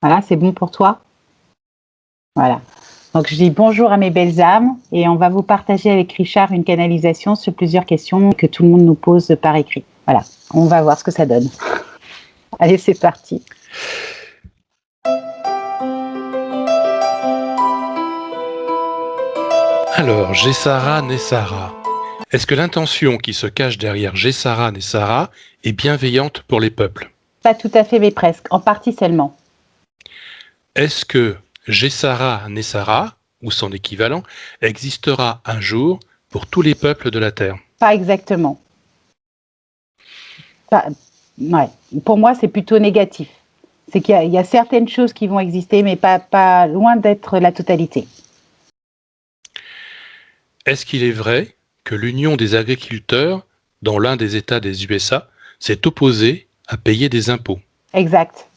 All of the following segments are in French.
Voilà, c'est bon pour toi? Voilà. Donc, je dis bonjour à mes belles âmes et on va vous partager avec Richard une canalisation sur plusieurs questions que tout le monde nous pose par écrit. Voilà, on va voir ce que ça donne. Allez, c'est parti. Alors, Gessara Nessara. Est-ce que l'intention qui se cache derrière Gessara Nessara est bienveillante pour les peuples? Pas tout à fait, mais presque, en partie seulement. Est-ce que Gessara Nessara, ou son équivalent, existera un jour pour tous les peuples de la Terre? Pas exactement. Ouais. Pour moi, c'est plutôt négatif. C'est qu'il y a certaines choses qui vont exister, mais pas loin d'être la totalité. Est-ce qu'il est vrai que l'Union des agriculteurs, dans l'un des États des USA, s'est opposée à payer des impôts? Exact.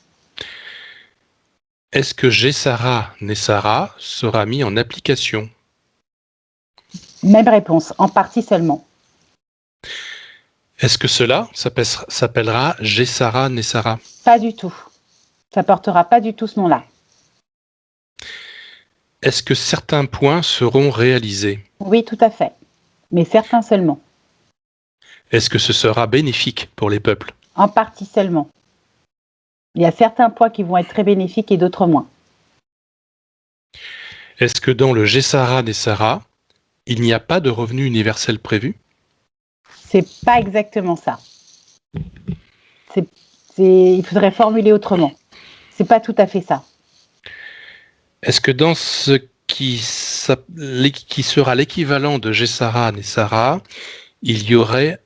Est-ce que Gessara Nessara sera mis en application? Même réponse, en partie seulement. Est-ce que cela s'appellera Gessara Nessara? Pas du tout. Ça portera pas du tout ce nom-là. Est-ce que certains points seront réalisés? Oui, tout à fait. Mais certains seulement. Est-ce que ce sera bénéfique pour les peuples? En partie seulement. Il y a certains points qui vont être très bénéfiques et d'autres moins. Est-ce que dans le Gessara Nessara, il n'y a pas de revenu universel prévu? C'est pas exactement ça. Il faudrait formuler autrement. C'est pas tout à fait ça. Est-ce que dans ce qui sera l'équivalent de Gessara Nessara, il y aurait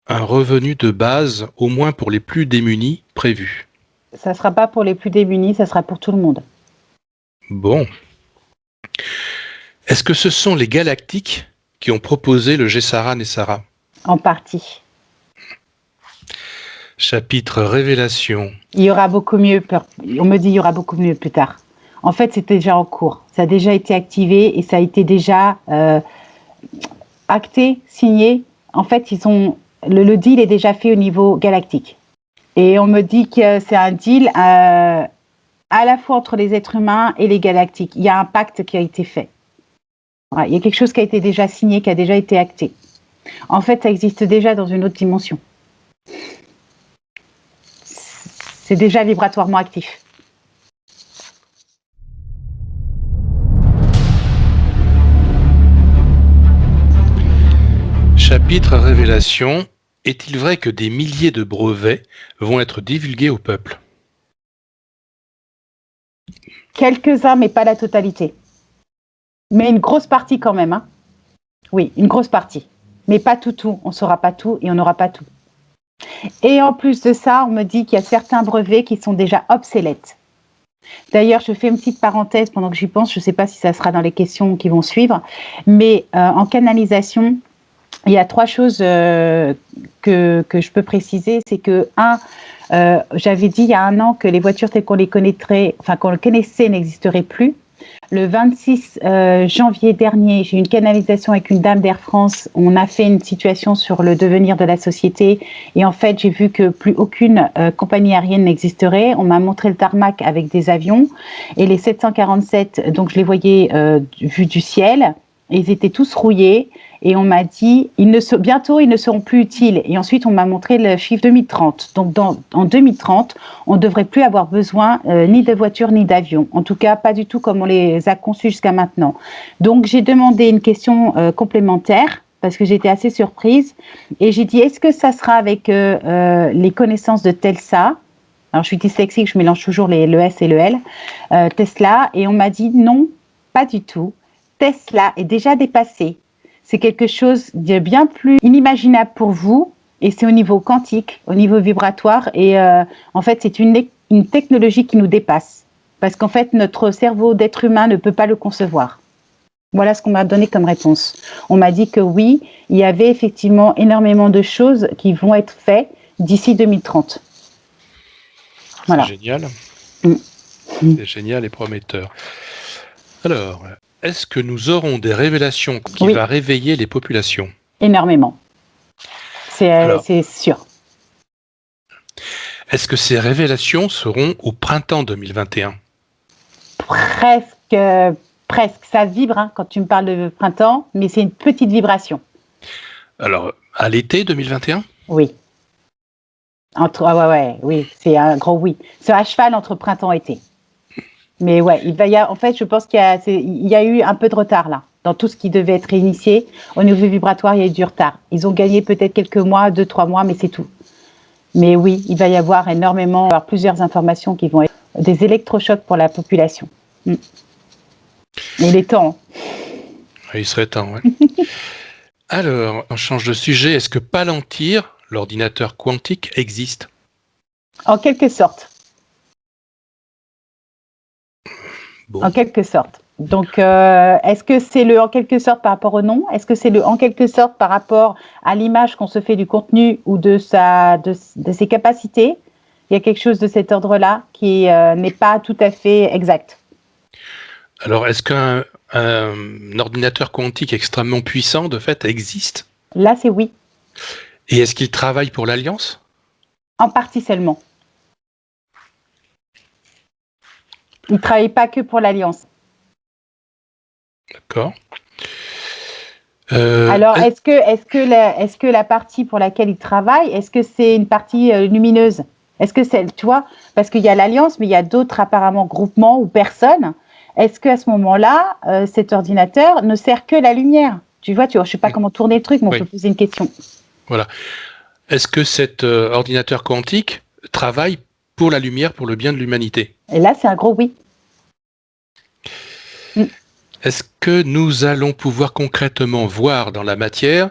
un revenu de base, au moins pour les plus démunis, prévu? Ça sera pas pour les plus démunis, ça sera pour tout le monde. Bon. Est-ce que ce sont les galactiques qui ont proposé le Gessara Nessara? En partie. Chapitre Révélation. Il y aura beaucoup mieux. On me dit il y aura beaucoup mieux plus tard. En fait, c'était déjà en cours. Ça a déjà été activé et ça a été déjà acté, signé. En fait, le deal est déjà fait au niveau galactique. Et on me dit que c'est un deal à la fois entre les êtres humains et les galactiques. Il y a un pacte qui a été fait. Ouais, il y a quelque chose qui a été déjà signé, qui a déjà été acté. En fait, ça existe déjà dans une autre dimension. C'est déjà vibratoirement actif. Chapitre Révélation. Est-il vrai que des milliers de brevets vont être divulgués au peuple? Quelques-uns, mais pas la totalité. Mais une grosse partie quand même. Hein. Oui, une grosse partie. Mais pas tout. On ne saura pas tout et on n'aura pas tout. Et en plus de ça, on me dit qu'il y a certains brevets qui sont déjà obsolètes. D'ailleurs, je fais une petite parenthèse pendant que j'y pense. Je ne sais pas si ça sera dans les questions qui vont suivre. Mais en canalisation, il y a 3 choses que je peux préciser. C'est que, j'avais dit il y a 1 an que les voitures telles qu'on les connaîtrait, enfin qu'on le connaissait, n'existeraient plus. Le 26 janvier dernier, j'ai eu une canalisation avec une dame d'Air France. On a fait une situation sur le devenir de la société. Et en fait, j'ai vu que plus aucune compagnie aérienne n'existerait. On m'a montré le tarmac avec des avions. Et les 747, donc je les voyais vus du ciel. Et ils étaient tous rouillés. Et on m'a dit, bientôt, ils ne seront plus utiles. Et ensuite, on m'a montré le chiffre 2030. Donc, en 2030, on ne devrait plus avoir besoin ni de voitures ni d'avions. En tout cas, pas du tout comme on les a conçus jusqu'à maintenant. Donc, j'ai demandé une question complémentaire parce que j'étais assez surprise. Et j'ai dit, est-ce que ça sera avec les connaissances de Telsa? Alors, je suis dyslexique, je mélange toujours le S et le L. Tesla. Et on m'a dit, non, pas du tout. Tesla est déjà dépassé. C'est quelque chose de bien plus inimaginable pour vous, et c'est au niveau quantique, au niveau vibratoire, et en fait, c'est une technologie qui nous dépasse, parce qu'en fait, notre cerveau d'être humain ne peut pas le concevoir. Voilà ce qu'on m'a donné comme réponse. On m'a dit que oui, il y avait effectivement énormément de choses qui vont être faites d'ici 2030. Voilà. C'est génial. C'est génial et prometteur. Alors, est-ce que nous aurons des révélations qui Oui. va réveiller les populations? Énormément. C'est sûr. Est-ce que ces révélations seront au printemps 2021? Presque. Ça vibre hein, quand tu me parles de printemps, mais c'est une petite vibration. Alors, à l'été 2021? Oui. Oui, c'est un gros oui. C'est à cheval entre printemps et été. Mais ouais, en fait, je pense qu'il y a eu un peu de retard là, dans tout ce qui devait être initié. Au niveau vibratoire, il y a eu du retard. Ils ont gagné peut-être quelques mois, 2-3 mois, mais c'est tout. Mais oui, il va y avoir plusieurs informations qui vont être des électrochocs pour la population. Mais il est temps. Il serait temps, ouais. Alors, on change de sujet. Est-ce que Palantir, l'ordinateur quantique, existe? En quelque sorte. Bon. En quelque sorte. Donc, est-ce que c'est le en quelque sorte par rapport au nom? Est-ce que c'est le en quelque sorte par rapport à l'image qu'on se fait du contenu ou de ses capacités? Il y a quelque chose de cet ordre-là qui n'est pas tout à fait exact. Alors, est-ce qu'un ordinateur quantique extrêmement puissant, de fait, existe? Là, c'est oui. Et est-ce qu'il travaille pour l'Alliance? En partie seulement. Il ne travaille pas que pour l'Alliance. D'accord. Alors, est-ce que la partie pour laquelle il travaille, est-ce que c'est une partie lumineuse? Est-ce que c'est, tu vois, parce qu'il y a l'Alliance, mais il y a d'autres apparemment groupements ou personnes. Est-ce qu'à ce moment-là, cet ordinateur ne sert que la lumière? Tu vois, je ne sais pas comment tourner le truc, mais on peut poser une question. Voilà. Est-ce que cet ordinateur quantique travaille pour la lumière, pour le bien de l'humanité? Et là, c'est un gros oui. Est-ce que nous allons pouvoir concrètement voir dans la matière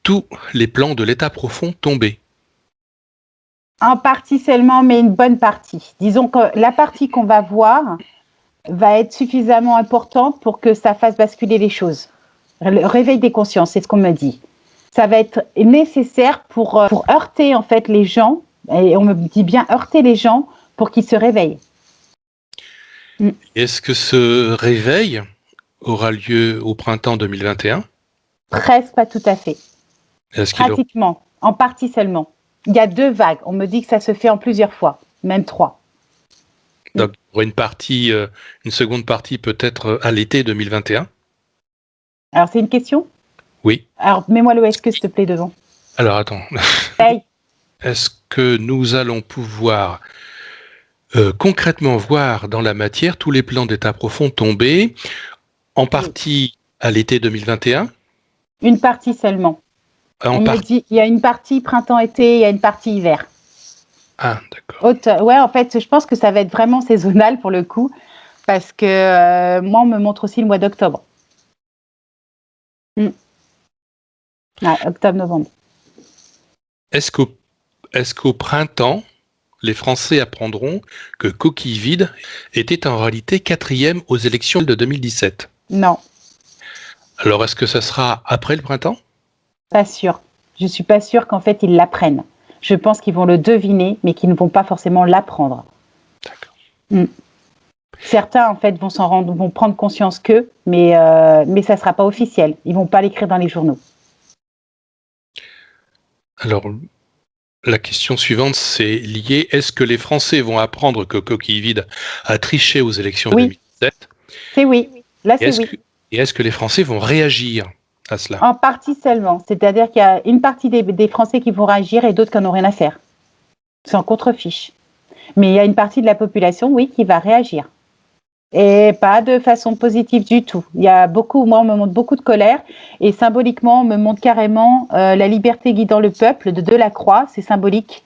tous les plans de l'état profond tomber? En partie seulement, mais une bonne partie. Disons que la partie qu'on va voir va être suffisamment importante pour que ça fasse basculer les choses. Le réveil des consciences, c'est ce qu'on me dit. Ça va être nécessaire pour heurter en fait les gens, et on me dit bien heurter les gens pour qu'ils se réveillent. Est-ce que ce réveil aura lieu au printemps 2021? Presque pas tout à fait. Pratiquement, en partie seulement. Il y a 2 vagues. On me dit que ça se fait en plusieurs fois, même 3. Donc, pour une seconde partie peut-être à l'été 2021? Alors, c'est une question? Oui. Alors, mets-moi le est-ce que, s'il te plaît, devant. Alors, attends. Hey. Est-ce que nous allons pouvoir concrètement voir dans la matière tous les plans d'état profond tomber, en partie à l'été 2021? Une partie seulement. On me dit il y a une partie printemps-été, il y a une partie hiver. Ah, d'accord. Ouais, en fait, je pense que ça va être vraiment saisonnal pour le coup, parce que moi, on me montre aussi le mois d'octobre. Ah, octobre-novembre. Est-ce qu'au printemps, les Français apprendront que Coquille Vide était en réalité quatrième aux élections de 2017? Non, Alors, est-ce que ça sera après le printemps? pas sûr. Je suis pas sûre qu'en fait ils l'apprennent. Je pense qu'ils vont le deviner, mais qu'ils ne vont pas forcément l'apprendre. D'accord. Mm. Certains en fait vont prendre conscience mais ça sera pas officiel. Ils vont pas l'écrire dans les journaux. Alors, la question suivante, c'est lié. Est-ce que les Français vont apprendre que Coquille Vide a triché aux élections de Oui, 2017? c'est oui. Là, Et c'est oui. est-ce que les Français vont réagir à cela? En partie seulement. C'est-à-dire qu'il y a une partie des Français qui vont réagir et d'autres qui n'en ont rien à faire. C'est en contre-fiche. Mais il y a une partie de la population, oui, qui va réagir. Et pas de façon positive du tout. Il y a beaucoup, moi, on me montre beaucoup de colère. Et symboliquement, on me montre carrément la liberté guidant le peuple de Delacroix. C'est symbolique.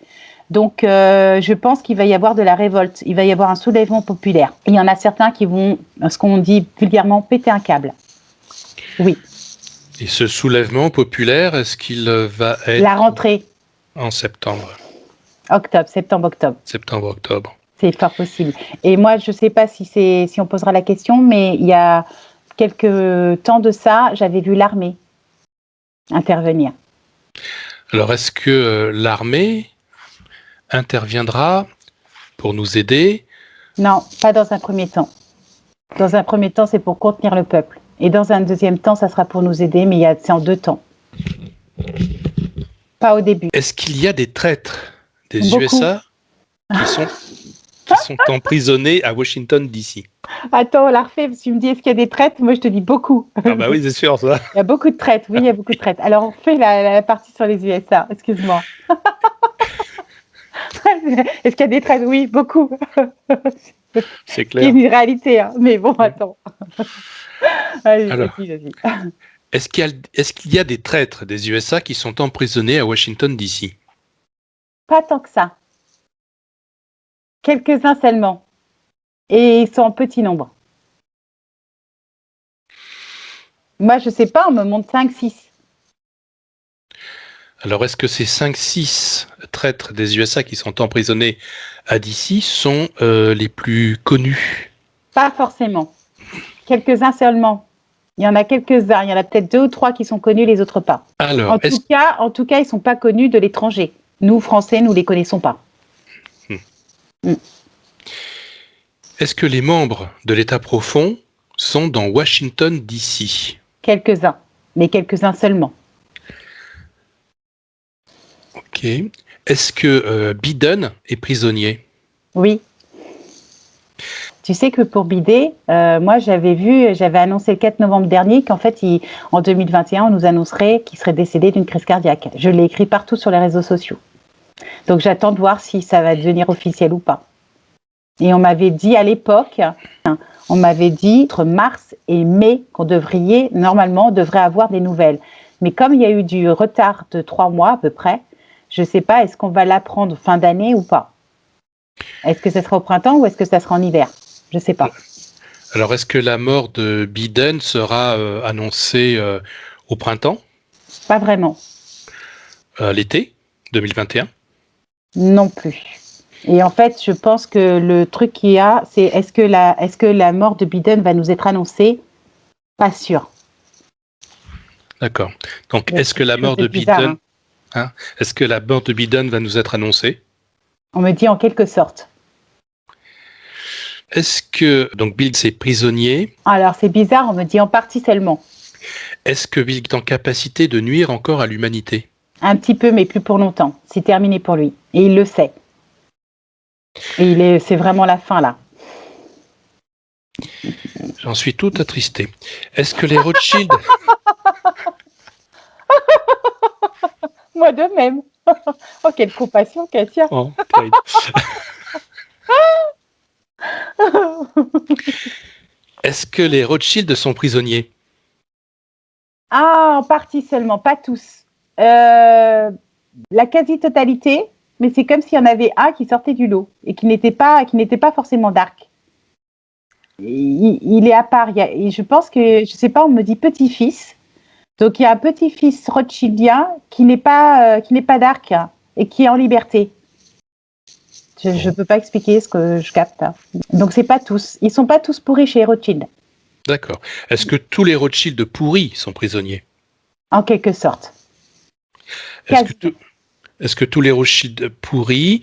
Donc, je pense qu'il va y avoir de la révolte. Il va y avoir un soulèvement populaire. Il y en a certains qui vont, ce qu'on dit vulgairement, péter un câble. Oui. Et ce soulèvement populaire, est-ce qu'il va être La rentrée. en septembre? Septembre-octobre. Septembre-octobre. C'est fort possible. Et moi, je ne sais pas si on posera la question, mais il y a quelques temps de ça, j'avais vu l'armée intervenir. Alors, est-ce que l'armée interviendra pour nous aider? Non, pas dans un premier temps. Dans un premier temps, c'est pour contenir le peuple. Et dans un deuxième temps, ça sera pour nous aider, mais c'est en 2 temps. Pas au début. Est-ce qu'il y a des traîtres des Beaucoup. USA qui sont emprisonnés à Washington, D.C.? Attends, on la refait, parce que tu me dis, est-ce qu'il y a des traites? Moi, je te dis beaucoup. Ah bah oui, c'est sûr, ça. Il y a beaucoup de traites, oui, il y a beaucoup de traites. Alors, on fait la partie sur les USA, excuse-moi. Est-ce qu'il y a des traites? Oui, beaucoup. C'est C'est clair. une réalité, hein. Mais bon, attends. Allez, Alors, vas-y. est-ce qu'il y a des traîtres des USA qui sont emprisonnés à Washington, D.C.? Pas tant que ça. Quelques-uns seulement. Et ils sont en petit nombre. Moi, je sais pas, on me montre 5, 6. Alors, est-ce que ces 5-6 traîtres des USA qui sont emprisonnés à D.C. sont les plus connus? Pas forcément. Quelques-uns seulement. Il y en a quelques-uns. Il y en a peut-être 2 ou 3 qui sont connus, les autres pas. Alors, En tout cas, ils ne sont pas connus de l'étranger. Nous, Français, nous ne les connaissons pas. Est-ce que les membres de l'État profond sont dans Washington, D.C.? Quelques-uns, mais quelques-uns seulement. Ok. Est-ce que Biden est prisonnier? Oui. Tu sais que pour Bidet, moi j'avais annoncé le 4 novembre dernier qu'en fait, en 2021, on nous annoncerait qu'il serait décédé d'une crise cardiaque. Je l'ai écrit partout sur les réseaux sociaux. Donc j'attends de voir si ça va devenir officiel ou pas. Et on m'avait dit à l'époque, entre mars et mai, qu'on normalement, devrait avoir des nouvelles. Mais comme il y a eu du retard de 3 mois à peu près, je ne sais pas, est-ce qu'on va l'apprendre fin d'année ou pas? Est-ce que ce sera au printemps ou est-ce que ça sera en hiver? Je ne sais pas. Alors, est-ce que la mort de Biden sera annoncée au printemps? Pas vraiment. L'été 2021? Non plus. Et en fait, je pense que le truc qu'il y a, c'est est-ce que la mort de Biden va nous être annoncée? Pas sûr. D'accord. Donc, est-ce que la mort de Biden, est-ce que la mort de Biden va nous être annoncée? On me dit en quelque sorte. Est-ce que donc Bill est prisonnier? Alors c'est bizarre, on me dit en partie seulement. Est-ce que Bill est en capacité de nuire encore à l'humanité? Un petit peu, mais plus pour longtemps. C'est terminé pour lui. Et il le sait. Et c'est vraiment la fin là. J'en suis tout attristé. Est-ce que les Rothschild... Moi de même. Oh, quelle compassion, Katia. Oh, est-ce que les Rothschild sont prisonniers? Ah, en partie seulement, pas tous. La quasi-totalité, mais c'est comme s'il y en avait un qui sortait du lot et qui n'était pas forcément dark. Il est à part. Je pense que, je sais pas, on me dit petit-fils. Donc il y a un petit-fils rothschildien qui n'est pas d'Arc et qui est en liberté. Je ne peux pas expliquer ce que je capte. Donc c'est pas tous. Ils sont pas tous pourris chez Rothschild. D'accord. Est-ce que tous les Rothschild pourris sont prisonniers? En quelque sorte. Est-ce que tous les Rothschild pourris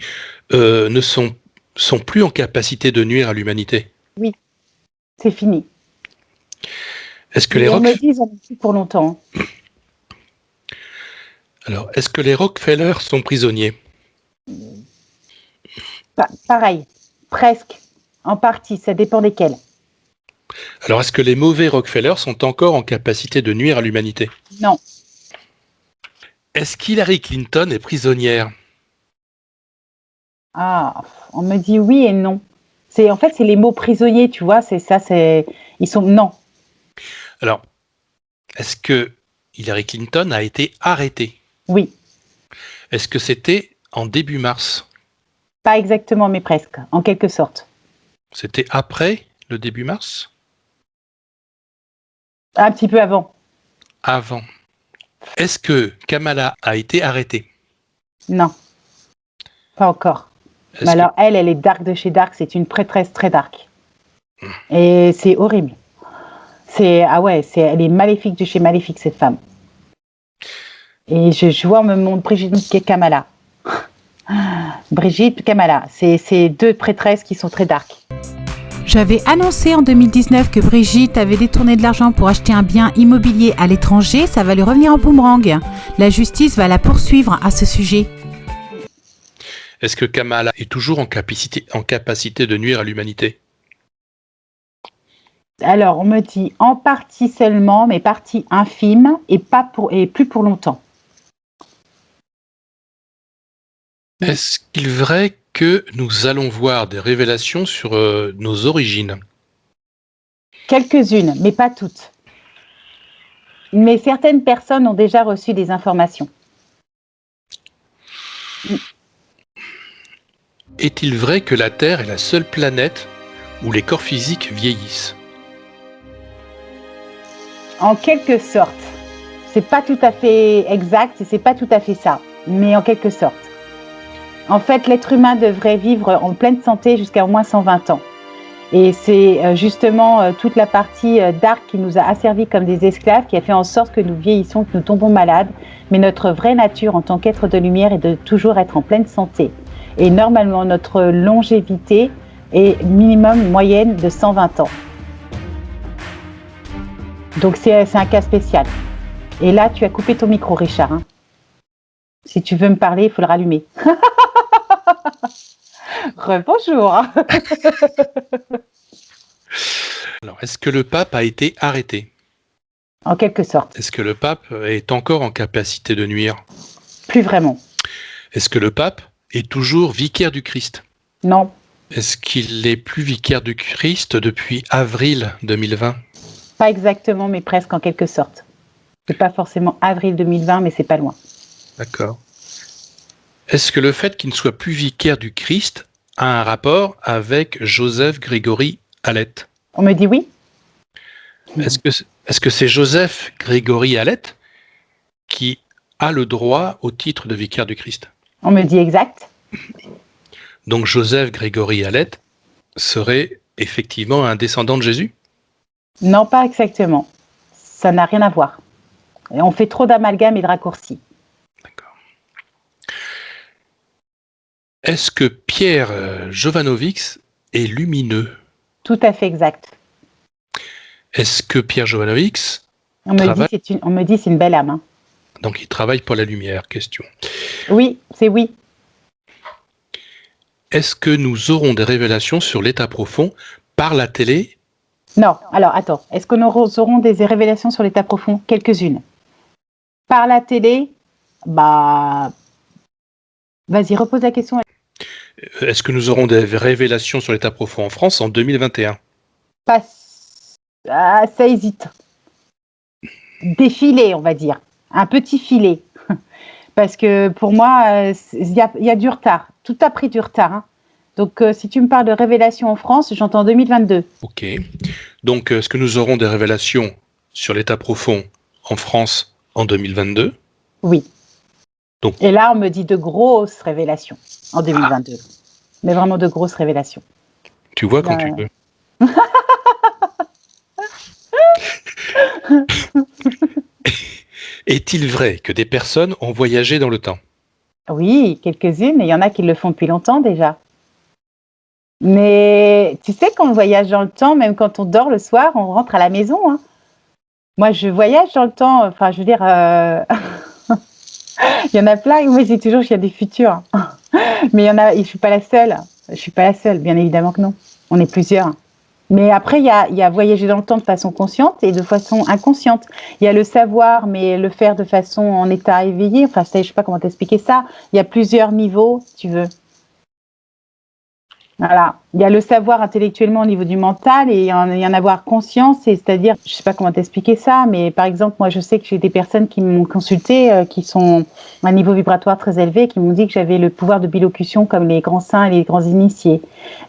ne sont plus en capacité de nuire à l'humanité? Oui, c'est fini. Est-ce que on me dit qu'ils en ont plus pour longtemps. Alors, est-ce que les Rockefeller sont prisonniers? Pareil, presque, en partie, ça dépend desquels. Alors, est-ce que les mauvais Rockefeller sont encore en capacité de nuire à l'humanité? Non. Est-ce qu'Hillary Clinton est prisonnière? Ah, on me dit oui et non. En fait, c'est les mots prisonniers, tu vois, ils sont, non. Alors, est-ce que Hillary Clinton a été arrêtée? Oui. Est-ce que c'était en début mars? Pas exactement, mais presque, en quelque sorte. C'était après le début mars? Un petit peu avant. Avant. Est-ce que Kamala a été arrêtée? Non. Pas encore. Mais alors, elle est dark de chez dark, c'est une prêtresse très dark. Et c'est horrible. Elle est maléfique de chez maléfique, cette femme. Et je vois, on me montre Brigitte et Kamala. Brigitte, Kamala, c'est deux prêtresses qui sont très dark. J'avais annoncé en 2019 que Brigitte avait détourné de l'argent pour acheter un bien immobilier à l'étranger. Ça va lui revenir en boomerang. La justice va la poursuivre à ce sujet. Est-ce que Kamala est toujours en capacité de nuire à l'humanité? Alors, on me dit en partie seulement, mais partie infime et plus pour longtemps. Est-ce qu'il est vrai que nous allons voir des révélations sur nos origines? Quelques-unes, mais pas toutes. Mais certaines personnes ont déjà reçu des informations. Est-il vrai que la Terre est la seule planète où les corps physiques vieillissent? En quelque sorte. C'est pas tout à fait exact et c'est pas tout à fait ça, mais en quelque sorte. En fait, l'être humain devrait vivre en pleine santé jusqu'à au moins 120 ans. Et c'est justement toute la partie dark qui nous a asservis comme des esclaves, qui a fait en sorte que nous vieillissons, que nous tombons malades. Mais notre vraie nature en tant qu'être de lumière est de toujours être en pleine santé. Et normalement, notre longévité est minimum moyenne de 120 ans. Donc c'est un cas spécial. Et là, tu as coupé ton micro, Richard. Hein. Si tu veux me parler, il faut le rallumer. Rebonjour. Alors, est-ce que le pape a été arrêté? En quelque sorte. Est-ce que le pape est encore en capacité de nuire? Plus vraiment. Est-ce que le pape est toujours vicaire du Christ? Non. Est-ce qu'il est plus vicaire du Christ depuis avril 2020? Pas exactement, mais presque en quelque sorte. C'est pas forcément avril 2020, mais c'est pas loin. D'accord. Est-ce que le fait qu'il ne soit plus vicaire du Christ a un rapport avec Joseph Grégory Hallett? On me dit oui. Est-ce que c'est Joseph Grégory Hallett qui a le droit au titre de vicaire du Christ? On me dit exact. Donc Joseph Grégory Hallett serait effectivement un descendant de Jésus? Non, pas exactement. Ça n'a rien à voir. Et on fait trop d'amalgames et de raccourcis. D'accord. Est-ce que Pierre Jovanovic est lumineux? Tout à fait exact. Est-ce que Pierre Jovanovic on me dit c'est une belle âme. Hein. Donc il travaille pour la lumière, question. Oui, c'est oui. Est-ce que nous aurons des révélations sur l'état profond par la télé? Non, alors attends, est-ce que nous aurons des révélations sur l'état profond? Quelques-unes. Par la télé, vas-y, repose la question. Est-ce que nous aurons des révélations sur l'état profond en France en 2021? Ça hésite. Des filets, on va dire. Un petit filet. Parce que pour moi, il y a du retard. Tout a pris du retard. Hein. Donc, si tu me parles de révélations en France, j'entends 2022. Ok. Donc, est-ce que nous aurons des révélations sur l'état profond en France en 2022. Oui. Donc- Et là, on me dit de grosses révélations en 2022. Mais vraiment de grosses révélations. Tu vois quand Bah, tu veux. Est-il vrai que des personnes ont voyagé dans le temps? Oui, quelques-unes, et il y en a qui le font depuis longtemps déjà. Mais tu sais, quand on voyage dans le temps, même quand on dort le soir, on rentre à la maison, hein. Moi, je voyage dans le temps, enfin, je veux dire, il y en a plein, moi, je dis toujours qu'il y a des futurs. Mais il y en a, et je suis pas la seule. Je suis pas la seule, bien évidemment que non. On est plusieurs. Mais après, il y a voyager dans le temps de façon consciente et de façon inconsciente. Il y a le savoir, mais le faire de façon en état éveillé. Enfin, je sais pas comment t'expliquer ça. Il y a plusieurs niveaux, si tu veux. Voilà. Il y a le savoir intellectuellement au niveau du mental et il y en avoir conscience, c'est-à-dire, je sais pas comment t'expliquer ça, mais par exemple, moi, je sais que j'ai des personnes qui m'ont consulté, qui sont à un niveau vibratoire très élevé, qui m'ont dit que j'avais le pouvoir de bilocution comme les grands saints et les grands initiés.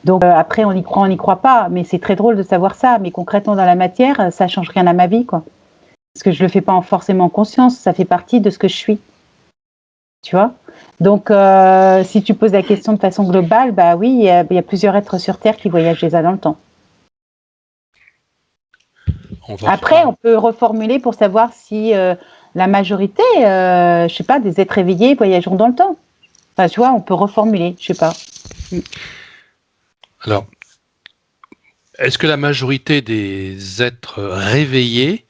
Donc après, on y croit pas, mais c'est très drôle de savoir ça. Mais concrètement, dans la matière, ça change rien à ma vie, quoi. Parce que je le fais pas forcément en conscience, ça fait partie de ce que je suis. Tu vois? Donc, si tu poses la question de façon globale, bah oui, il y a plusieurs êtres sur Terre qui voyagent déjà dans le temps. Après, on peut reformuler pour savoir si la majorité, je sais pas, des êtres éveillés voyageront dans le temps. Enfin, tu vois, on peut reformuler, je sais pas. Alors, est-ce que la majorité des êtres réveillés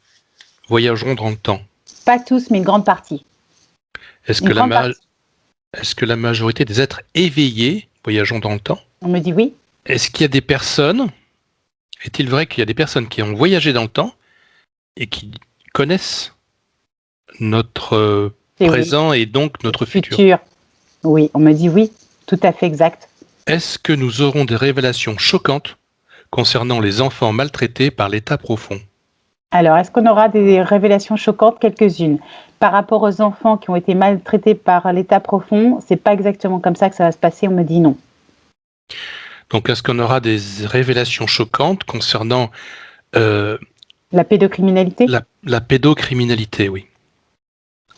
voyageront dans le temps? Pas tous, mais une grande partie. Est-ce Une que, grande partie. est-ce que la majorité des êtres éveillés voyageront dans le temps? On me dit oui. Est-ce qu'il y a des personnes, est-il vrai qu'il y a des personnes qui ont voyagé dans le temps et qui connaissent notre C'est présent et donc notre futur? Oui, on me dit oui, tout à fait exact. Est-ce que nous aurons des révélations choquantes concernant les enfants maltraités par l'état profond? Alors, est-ce qu'on aura des révélations choquantes? Quelques-unes. Par rapport aux enfants qui ont été maltraités par l'état profond, c'est pas exactement comme ça que ça va se passer, on me dit non. Donc, est-ce qu'on aura des révélations choquantes concernant La pédocriminalité? la pédocriminalité, oui.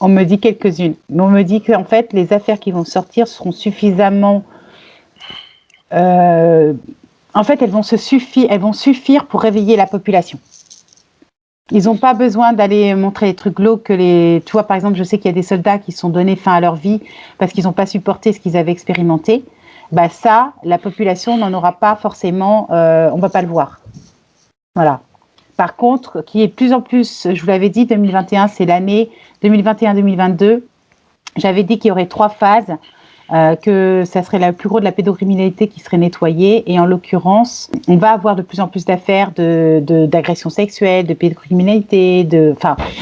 On me dit quelques-unes. Mais on me dit qu'en fait, les affaires qui vont sortir seront suffisamment... en fait, elles vont suffire pour réveiller la population. Ils n'ont pas besoin d'aller montrer des trucs glauques que les... Tu vois, par exemple, je sais qu'il y a des soldats qui sont donnés fin à leur vie parce qu'ils n'ont pas supporté ce qu'ils avaient expérimenté. Bah ça, la population n'en aura pas forcément... on ne va pas le voir. Voilà. Par contre, qui est de plus en plus, je vous l'avais dit, 2021, c'est l'année 2021-2022. J'avais dit qu'il y aurait 3 phases, que ça serait la plus gros de la pédocriminalité qui serait nettoyée. Et en l'occurrence, on va avoir de plus en plus d'affaires d'agressions sexuelles, de pédocriminalité,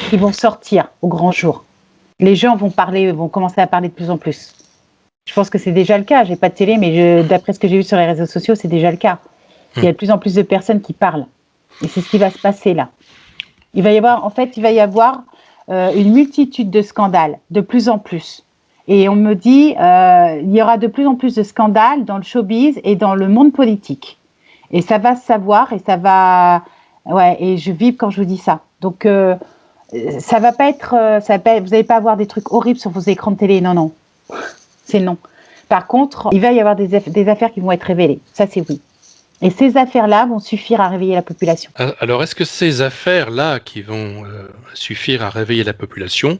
qui vont sortir au grand jour. Les gens vont commencer à parler de plus en plus. Je pense que c'est déjà le cas. J'ai pas de télé, mais d'après ce que j'ai vu sur les réseaux sociaux, c'est déjà le cas. Il y a de plus en plus de personnes qui parlent. Et c'est ce qui va se passer là. Il va y avoir une multitude de scandales, de plus en plus. Et on me dit, il y aura de plus en plus de scandales dans le showbiz et dans le monde politique. Et ça va se savoir et ça va... Ouais, et je vibre quand je vous dis ça. Donc, ça va pas être... vous n'allez pas avoir des trucs horribles sur vos écrans de télé, non. C'est non. Par contre, il va y avoir des affaires qui vont être révélées. Ça, c'est oui. Et ces affaires-là vont suffire à réveiller la population. Alors, est-ce que ces affaires-là qui vont suffire à réveiller la population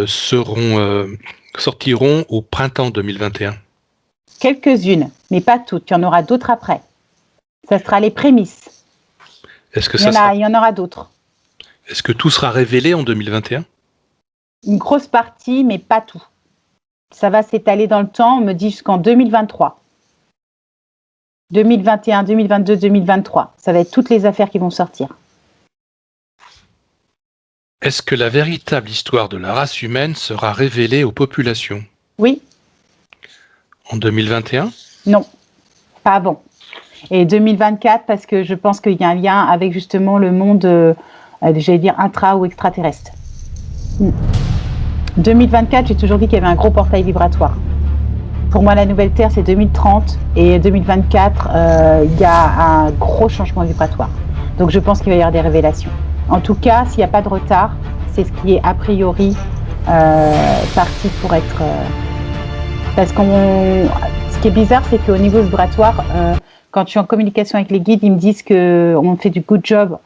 sortiront au printemps 2021? Quelques-unes, mais pas toutes. Il y en aura d'autres après. Ça sera les prémices. Est-ce que il y en aura d'autres. Est-ce que tout sera révélé en 2021? Une grosse partie, mais pas tout. Ça va s'étaler dans le temps, on me dit jusqu'en 2023. 2021, 2022, 2023. Ça va être toutes les affaires qui vont sortir. Est-ce que la véritable histoire de la race humaine sera révélée aux populations? Oui. En 2021? Non, pas avant. Et 2024, parce que je pense qu'il y a un lien avec justement le monde, j'allais dire intra ou extraterrestre. 2024, j'ai toujours dit qu'il y avait un gros portail vibratoire. Pour moi, la nouvelle Terre, c'est 2030 et 2024, il y a un gros changement vibratoire. Donc, je pense qu'il va y avoir des révélations. En tout cas, s'il n'y a pas de retard, c'est ce qui est a priori parti pour être... parce ce qui est bizarre, c'est qu'au niveau vibratoire, quand je suis en communication avec les guides, ils me disent qu'on fait du good job,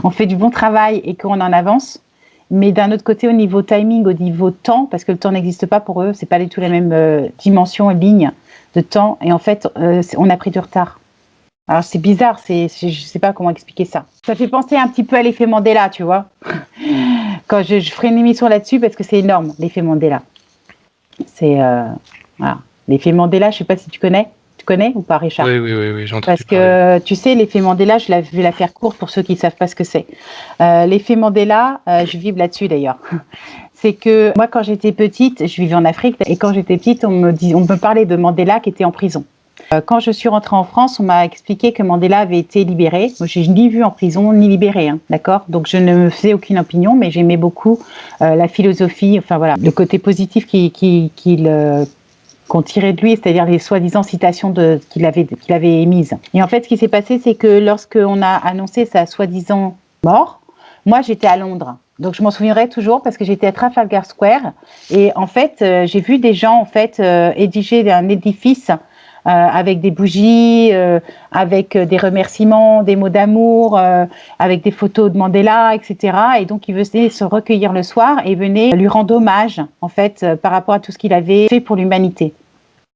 on fait du bon travail et qu'on en avance. Mais d'un autre côté, au niveau timing, au niveau temps, parce que le temps n'existe pas pour eux, c'est pas du tout la même dimension et ligne de temps. Et en fait, on a pris du retard. Alors c'est bizarre, je sais pas comment expliquer ça. Ça fait penser un petit peu à l'effet Mandela, tu vois. Quand je ferai une émission là-dessus, parce que c'est énorme, l'effet Mandela. C'est voilà. L'effet Mandela, je sais pas si tu connais. Tu connais ou pas, Richard? Oui, j'entends. Parce que tu sais, l'effet Mandela, je vais la faire courte pour ceux qui ne savent pas ce que c'est. L'effet Mandela, je vibre là-dessus d'ailleurs. C'est que moi, quand j'étais petite, je vivais en Afrique, et quand j'étais petite, on me parlait de Mandela qui était en prison. Quand je suis rentrée en France, on m'a expliqué que Mandela avait été libéré. Moi, je n'ai ni vu en prison ni libéré, hein, d'accord. Donc, je ne me faisais aucune opinion, mais j'aimais beaucoup la philosophie, enfin voilà, le côté positif qu'on tirait de lui, c'est-à-dire les soi-disant citations qu'il avait émises. Et en fait, ce qui s'est passé, c'est que lorsqu'on a annoncé sa soi-disant mort, moi, j'étais à Londres. Donc, je m'en souviendrai toujours parce que j'étais à Trafalgar Square. Et en fait, j'ai vu des gens, en fait, édiger un édifice avec des bougies, avec des remerciements, des mots d'amour, avec des photos de Mandela, etc. Et donc, ils venaient se recueillir le soir et venaient lui rendre hommage, en fait, par rapport à tout ce qu'il avait fait pour l'humanité.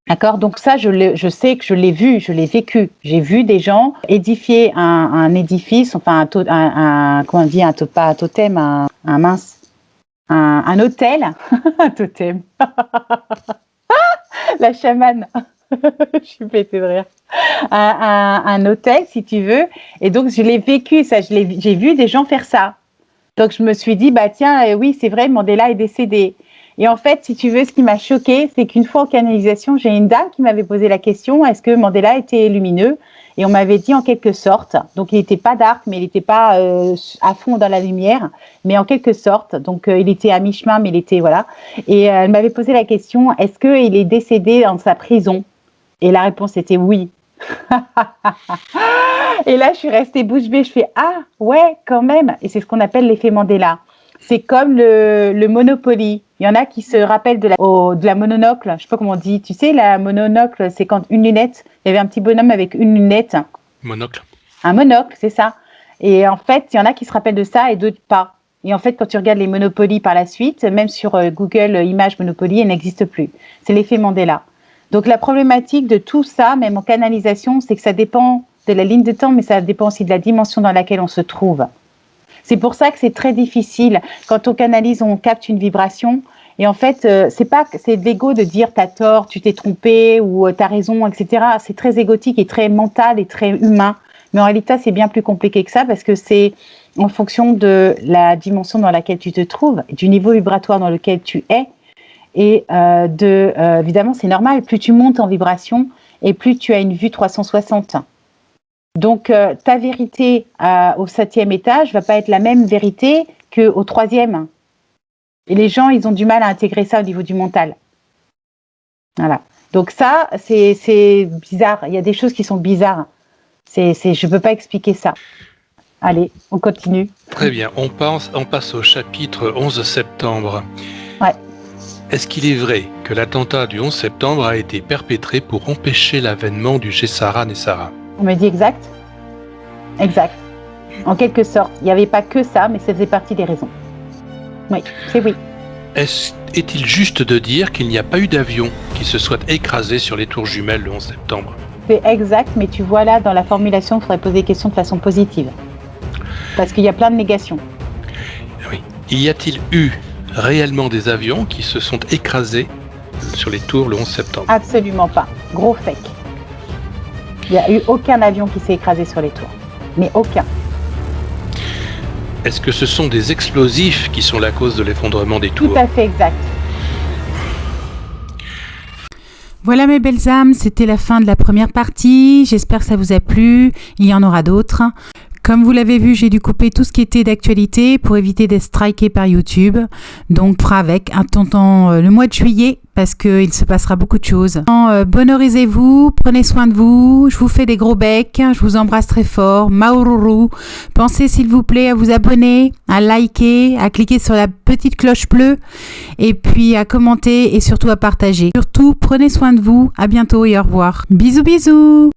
D'accord? Donc ça, je sais que je l'ai vu, je l'ai vécu. J'ai vu des gens édifier un édifice, enfin comment on dit, pas un totem, un hôtel, un totem. La chamane. Je suis pétée de rire. Un hôtel, si tu veux. Et donc, je l'ai vécu, ça. J'ai vu des gens faire ça. Donc, je me suis dit, bah tiens, oui, c'est vrai, Mandela est décédé. Et en fait, si tu veux, ce qui m'a choquée, c'est qu'une fois en canalisation, j'ai une dame qui m'avait posé la question, est-ce que Mandela était lumineux? Et on m'avait dit en quelque sorte, donc il n'était pas dark, mais il n'était pas à fond dans la lumière, mais en quelque sorte, donc il était à mi-chemin, mais il était, voilà. Et elle m'avait posé la question, est-ce qu'il est décédé dans sa prison? Et la réponse était oui. Et là, je suis restée bouche bée, je fais, ah ouais, quand même. Et c'est ce qu'on appelle l'effet Mandela. C'est comme le Monopoly. Il y en a qui se rappellent de la mononocle. Je ne sais pas comment on dit. Tu sais, la mononocle, c'est quand une lunette. Il y avait un petit bonhomme avec une lunette. Monocle. Un monocle, c'est ça. Et en fait, il y en a qui se rappellent de ça et d'autres pas. Et en fait, quand tu regardes les Monopoly par la suite, même sur Google Images Monopoly, elle n'existe plus. C'est l'effet Mandela. Donc, la problématique de tout ça, même en canalisation, c'est que ça dépend de la ligne de temps, mais ça dépend aussi de la dimension dans laquelle on se trouve. C'est pour ça que c'est très difficile. Quand on canalise, on capte une vibration. Et en fait, c'est de l'ego de dire t'as tort, tu t'es trompé ou t'as raison, etc. C'est très égotique et très mental et très humain. Mais en réalité, c'est bien plus compliqué que ça parce que c'est en fonction de la dimension dans laquelle tu te trouves, du niveau vibratoire dans lequel tu es. Et évidemment, c'est normal. Plus tu montes en vibration et plus tu as une vue 360. Donc, ta vérité au 7e étage va pas être la même vérité qu'au 3e. Et les gens, ils ont du mal à intégrer ça au niveau du mental. Voilà. Donc ça, c'est bizarre. Il y a des choses qui sont bizarres. Je ne peux pas expliquer ça. Allez, on continue. Très bien. On passe au chapitre 11 septembre. Ouais. Est-ce qu'il est vrai que l'attentat du 11 septembre a été perpétré pour empêcher l'avènement du Jessara Nessara? On me dit exact. Exact. En quelque sorte. Il n'y avait pas que ça, mais ça faisait partie des raisons. Oui, c'est oui. Est-il juste de dire qu'il n'y a pas eu d'avion qui se soit écrasé sur les tours jumelles le 11 septembre? C'est exact, mais tu vois là, dans la formulation, il faudrait poser des questions de façon positive. Parce qu'il y a plein de négations. Oui. Y a-t-il eu réellement des avions qui se sont écrasés sur les tours le 11 septembre? Absolument pas. Gros fake. Il n'y a eu aucun avion qui s'est écrasé sur les tours. Mais aucun. Est-ce que ce sont des explosifs qui sont la cause de l'effondrement des tours? Tout à fait exact. Voilà mes belles âmes, c'était la fin de la première partie. J'espère que ça vous a plu. Il y en aura d'autres. Comme vous l'avez vu, j'ai dû couper tout ce qui était d'actualité pour éviter d'être striké par YouTube. Donc, on fera avec. Attendons le mois de juillet parce qu'il se passera beaucoup de choses. Bonorisez-vous, prenez soin de vous. Je vous fais des gros becs. Je vous embrasse très fort. Maururu. Pensez s'il vous plaît à vous abonner, à liker, à cliquer sur la petite cloche bleue et puis à commenter et surtout à partager. Surtout, prenez soin de vous. À bientôt et au revoir. Bisous, bisous.